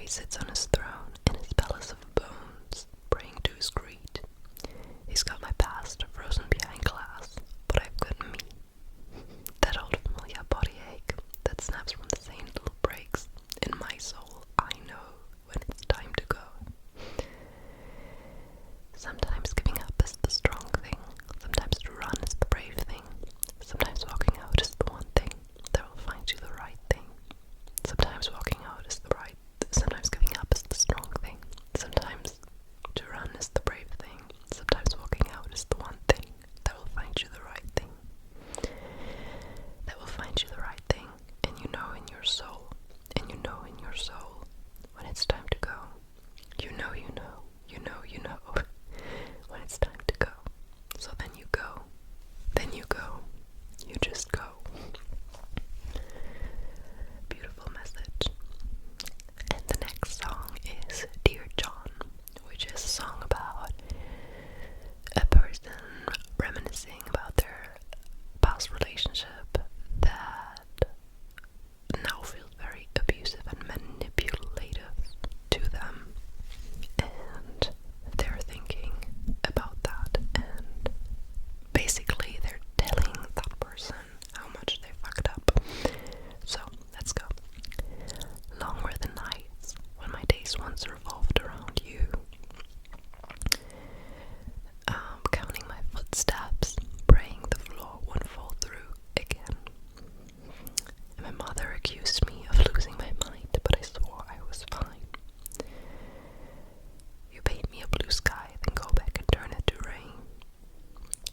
he sits on his throne in his palace of bones, praying to his greed. He's got my past frozen behind glass, but I've got me. That old familiar body ache that snaps from the same little breaks in my soul. I know when it's time to go. Sometimes giving up is the strong thing. Sometimes to run is the brave thing. Sometimes walking out is the one thing that will find you the right thing. Sometimes walking out is the right. Sometimes giving up is the strong thing. Sometimes to run is the brave thing. Sometimes walking out is the one thing that will find you the right thing. That will find you the right thing, and you know in your soul, and you know in your soul when it's time to go. You know, you know, you know, you know when it's time to go. So then you go. Then you go. You just go. Beautiful message. And the next song is Dear John, which is a song about a person reminiscing about their past relationship that now feels very abusive and manipulative to them, and they're thinking about that, and basically they're telling that person how much they fucked up. So let's go. Long were the nights when my days once revolved around you, counting my footsteps, praying the floor won't fall through again. And my mother accused me of losing my mind, but I swore I was fine. You paint me a blue sky, then go back and turn it to rain.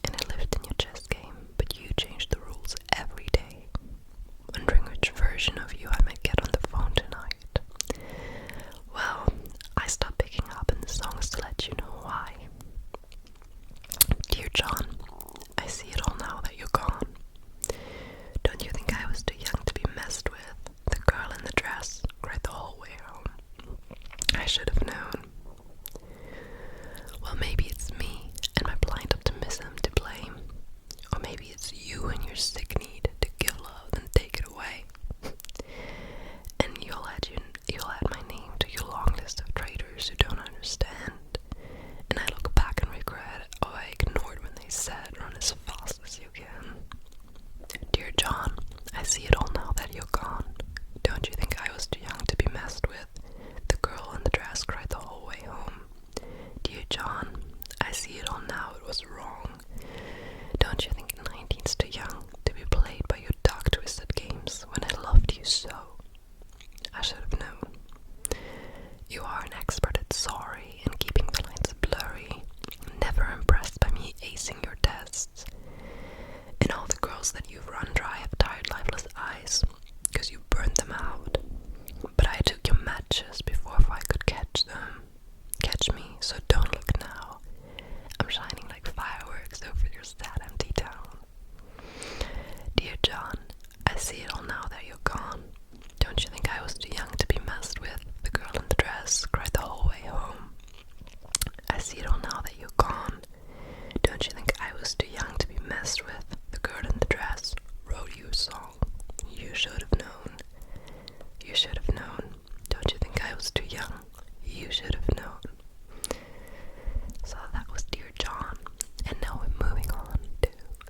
And I lived in your chess game, but you changed the rules every day. Wondering which version of you I might get on the phone tonight. Well, I stopped picking up in the songs to let you know why. Dear John, I see it all now that you're gone. Don't you think I was too young to be messed with? The girl in the dress cried the whole way home. I should have known. Well, maybe it's me and my blind optimism to blame. Or maybe it's you and your sick need to give love and take it away. And you'll add my name to your long list of traitors who don't understand. And I look back and regret, oh, I ignored when they said run as fast as you can. Dear John, I see it all now that you're gone. Don't you think I was too young to be messed with? The girl in the dress cried the whole way home. Dear John, I see it all now, it was wrong. Don't you think 19's too young to be played by your dark twisted games when I loved you so? I should have known. You are an expert at sorry and keeping the lines blurry, never impressed by me acing your tests. And all the girls that you've run dry have tired, lifeless eyes, 'cause you burned them out. But I took your matches before I could catch them. Catch me, so don't look now. I'm shining like fireworks over your sad, empty town. Dear John, I see it all now that you're gone. Don't you think I was too young to be messed with? The girl in the dress cried the whole way home. I see it all now that you're gone. Don't you think I was too young to be messed with? The girl in the dress wrote you a song. You should have known. You should have known. Don't you think I was too young? You should have known. So that was Dear John. And now we're moving on to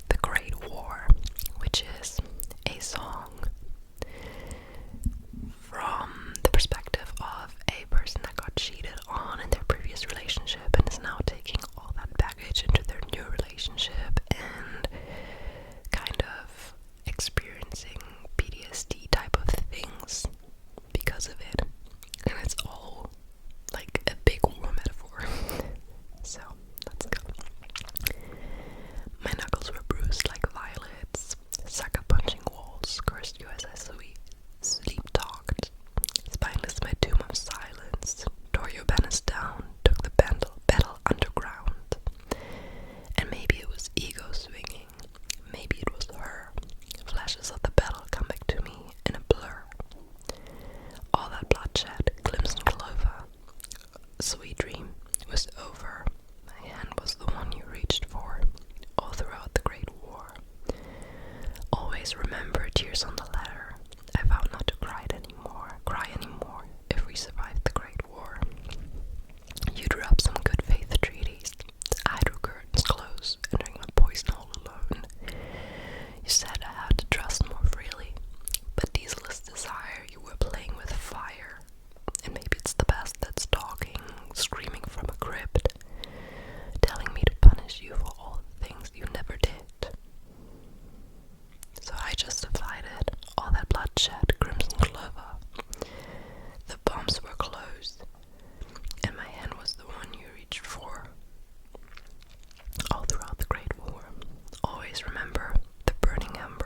The Great War, which is a song from the perspective of a person that got cheated on in their previous relationship and is now taking all that baggage into their new relationship and kind of experiencing PTSD type of things because of it. And it's all like a big war metaphor. So let's go. My knuckles were bruised like violets, sucker punching walls, cursed you as I sleep talked. Spineless my tomb of silence, tore your banners down, took the battle underground. And maybe it was ego swinging, maybe it was her. Flashes of the battle come back to me in a blur. All that bloodshed, crimson clover, sweet dream was over. My hand was the one you reached for, all throughout the Great War. Always remember tears on the ladder. I vowed not to cry anymore if we survived the You said I had to trust more freely, but dieselless desire, you were playing with fire. And maybe it's the past that's talking, screaming from a crypt, telling me to punish you for all the things you never did. So I justified it, all that bloodshed, crimson clover. The bombs were closed, and my hand was the one you reached for. All throughout the Great War, always remember the burning ember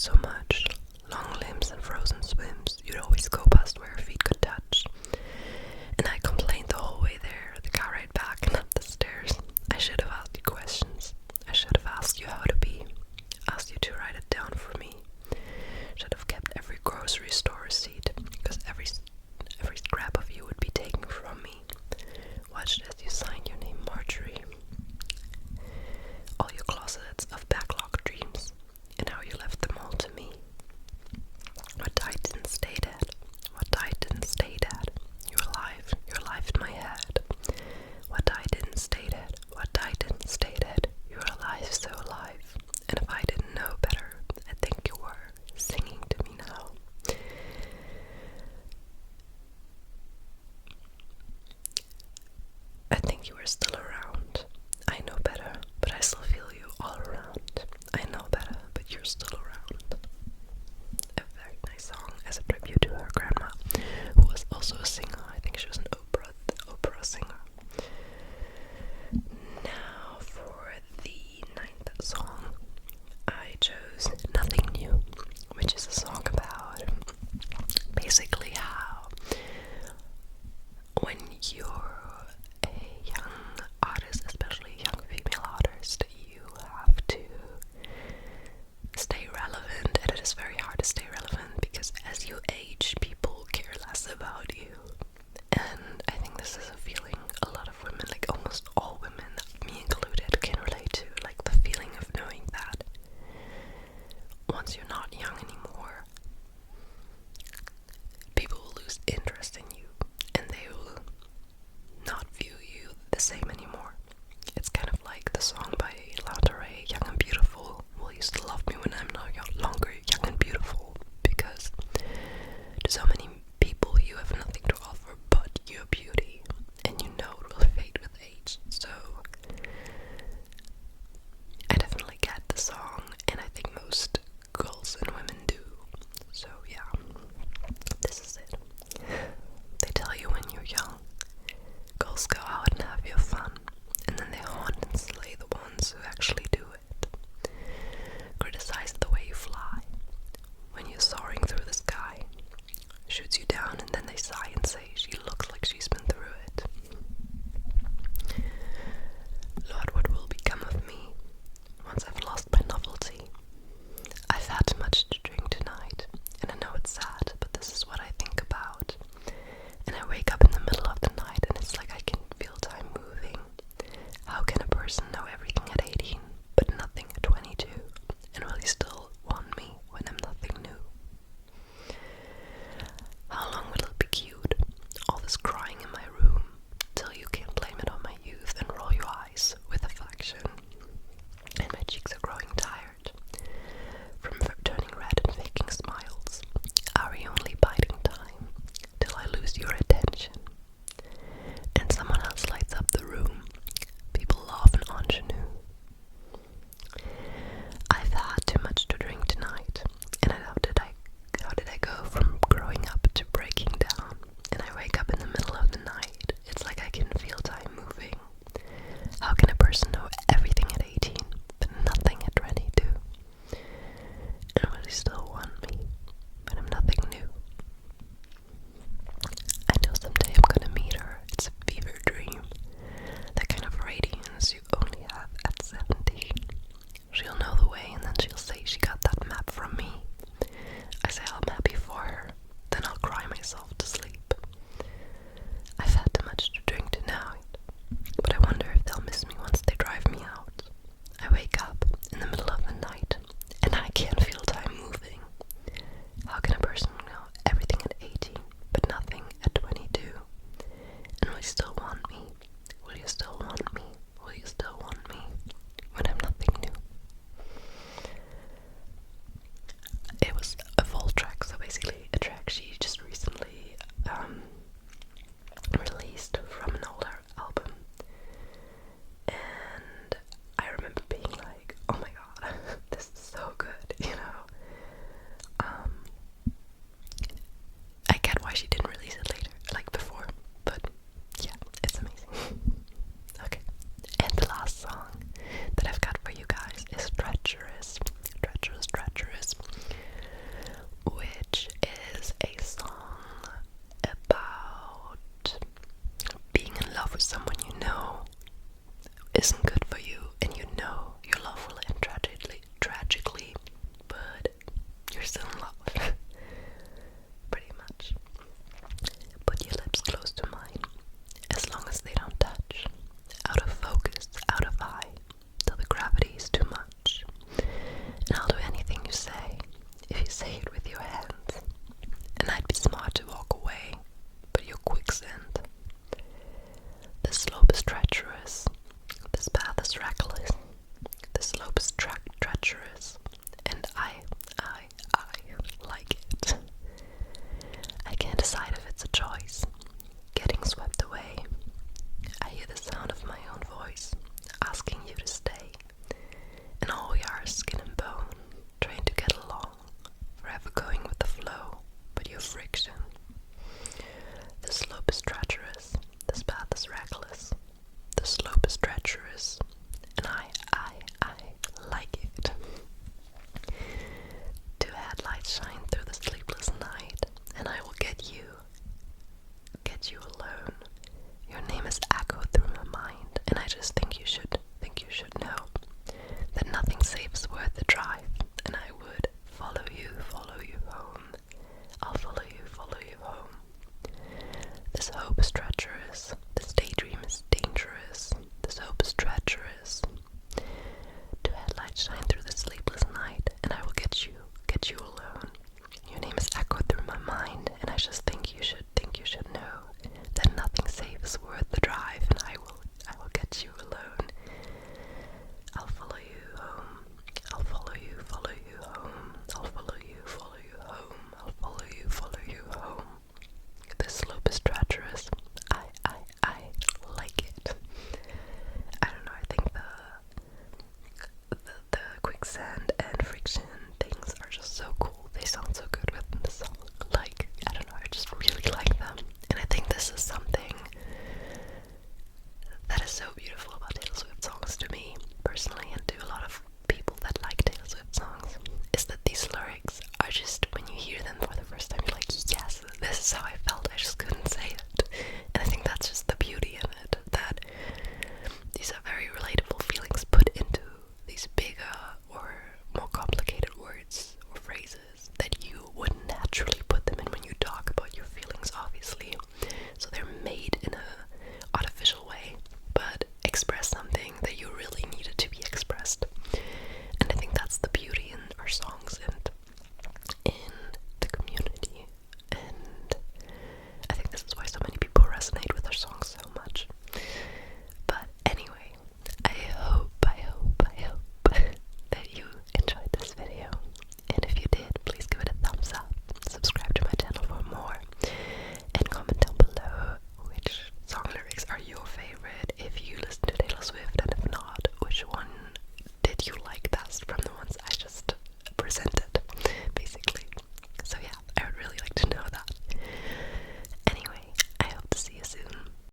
so much. Long limbs and frozen swims. You'd always go past where your feet could touch. And I complained the whole way there, the car ride back and up the stairs. I should have asked you questions. I should have asked you how to be. Asked you to write it down for me. Should have kept every grocery store receipt, because every scrap of you would be taken from me. Watched as you signed your name Marjorie. All your closets of backlogged dreams, and how you left them all to me. What died didn't stay dead. What died didn't stay dead. You're alive in my head. What died didn't stay dead. What died didn't stay dead. You're alive, so alive. And if I didn't know better, I think you were singing to me now. I think you were still around. I know better, but I still feel you all around. I know better, but you're still around. A very nice song as a tribute to her grandma, who was also a singer. I think she was an opera singer. Now for the 9th song, I chose Nothing New, which is a song about basically how when you're a young artist, especially a young female artist, you have to stay relevant, and it is very hard to stay relevant because as you age, people care less about you. And I think this is a feeling a lot of women, like almost all women, me included, can relate to, like the feeling of knowing that once you're not young anymore, people will lose interest in you, and they will not view you the same anymore. It's kind of like the song by Marjorie, Young and Beautiful. Will you still love me when I'm no longer young and beautiful? Because to so many people you have nothing to offer but your beauty, and you know it will fade with age. So I definitely get the song, and I think most girls and women treacherous.